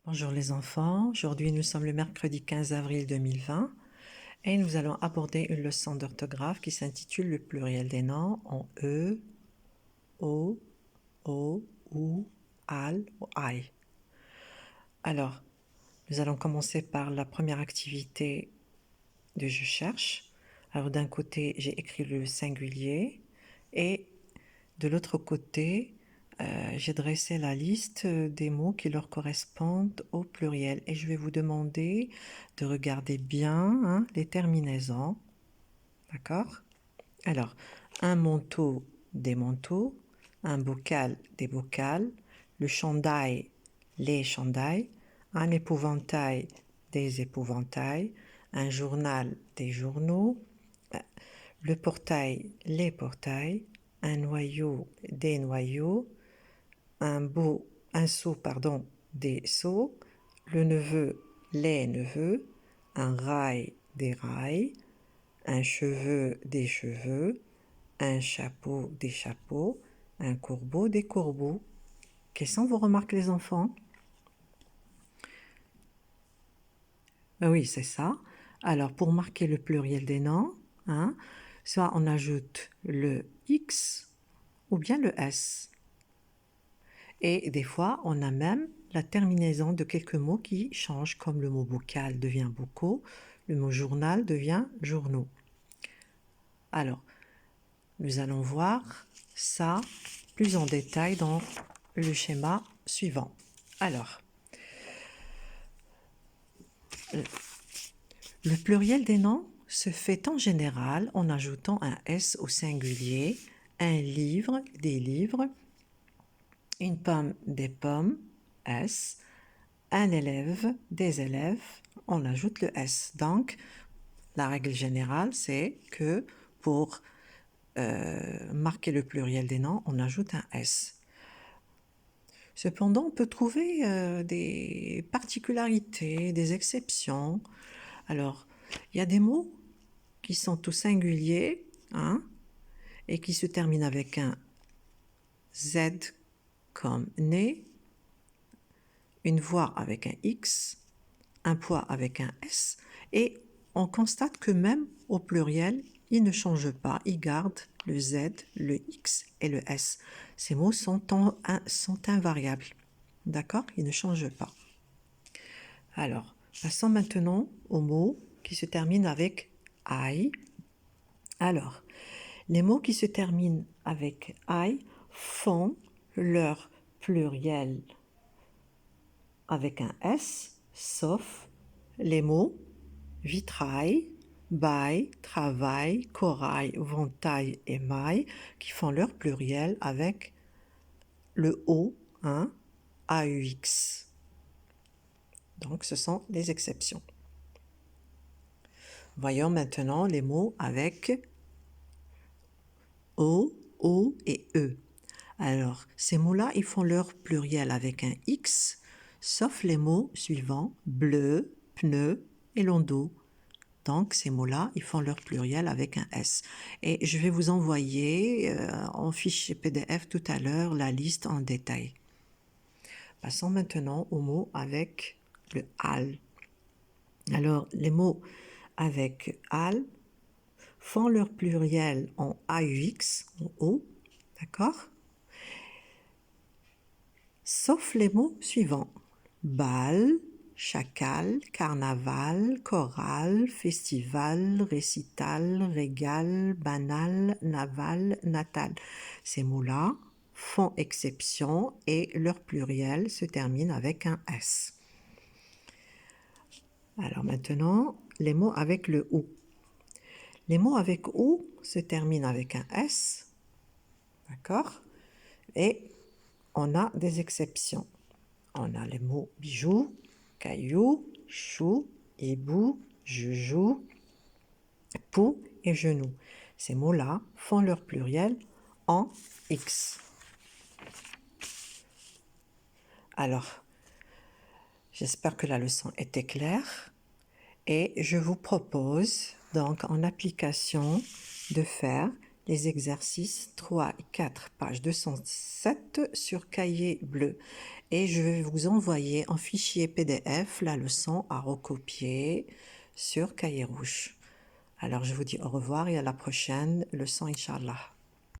Bonjour les enfants, aujourd'hui nous sommes le mercredi 15 avril 2020 et nous allons aborder une leçon d'orthographe qui s'intitule le pluriel des noms en E, O, OU, AL ou AI. Alors, nous allons commencer par la première activité de je cherche. Alors d'un côté j'ai écrit le singulier et de l'autre côté j'ai dressé la liste des mots qui leur correspondent au pluriel et je vais vous demander de regarder bien les terminaisons. D'accord? Alors, un manteau, des manteaux, un bocal, des bocals, le chandail, les chandails, un épouvantail, des épouvantails, un journal, des journaux, le portail, les portails, un noyau, des noyaux, un seau, pardon, des seaux, le neveu, les neveux, un rail, des rails, un cheveu, des cheveux, un chapeau, des chapeaux, un courbeau, des courbeaux. Quelles sont vos remarques, les enfants? Oui, c'est ça. Alors, pour marquer le pluriel des noms, soit on ajoute le X ou bien le S. Et des fois, on a même la terminaison de quelques mots qui changent, comme le mot bocal devient bocaux, le mot journal devient journaux. Alors, nous allons voir ça plus en détail dans le schéma suivant. Alors, le pluriel des noms se fait en général en ajoutant un S au singulier, un livre, des livres, une pomme, des pommes, S, un élève, des élèves, on ajoute le S. Donc, la règle générale, c'est que pour marquer le pluriel des noms, on ajoute un S. Cependant, on peut trouver des particularités, des exceptions. Alors, il y a des mots qui sont au singulier et qui se terminent avec un Z comme né, une voix avec un X, un poids avec un S, et on constate que même au pluriel, il ne change pas, il garde le Z, le X et le S. Ces mots sont invariables, d'accord? Ils ne changent pas. Alors, passons maintenant aux mots qui se terminent avec I. Alors, les mots qui se terminent avec I font leur pluriel avec un S, sauf les mots vitrail, bail, travail, corail, ventail et maille qui font leur pluriel avec le O, AUX. Donc, ce sont les exceptions. Voyons maintenant les mots avec O, O et E. Alors, ces mots-là, ils font leur pluriel avec un X, sauf les mots suivants, bleu, pneu et landau. Donc, ces mots-là, ils font leur pluriel avec un S. Et je vais vous envoyer en fichier PDF tout à l'heure la liste en détail. Passons maintenant aux mots avec le AL. Alors, les mots avec AL font leur pluriel en AUX, en O, d'accord? Sauf les mots suivants. Bal, chacal, carnaval, chorale, festival, récital, régal, banal, naval, natal. Ces mots-là font exception et leur pluriel se termine avec un S. Alors maintenant, les mots avec le OU. Les mots avec OU se terminent avec un S, d'accord? Et on a des exceptions. On a les mots bijoux, caillou, chou, hibou, joujou, pou et genou. Ces mots-là font leur pluriel en X. Alors, j'espère que la leçon était claire et je vous propose donc en application de faire les exercices 3 et 4, page 207 sur cahier bleu. Et je vais vous envoyer en fichier PDF la leçon à recopier sur cahier rouge. Alors je vous dis au revoir et à la prochaine leçon, Inch'Allah.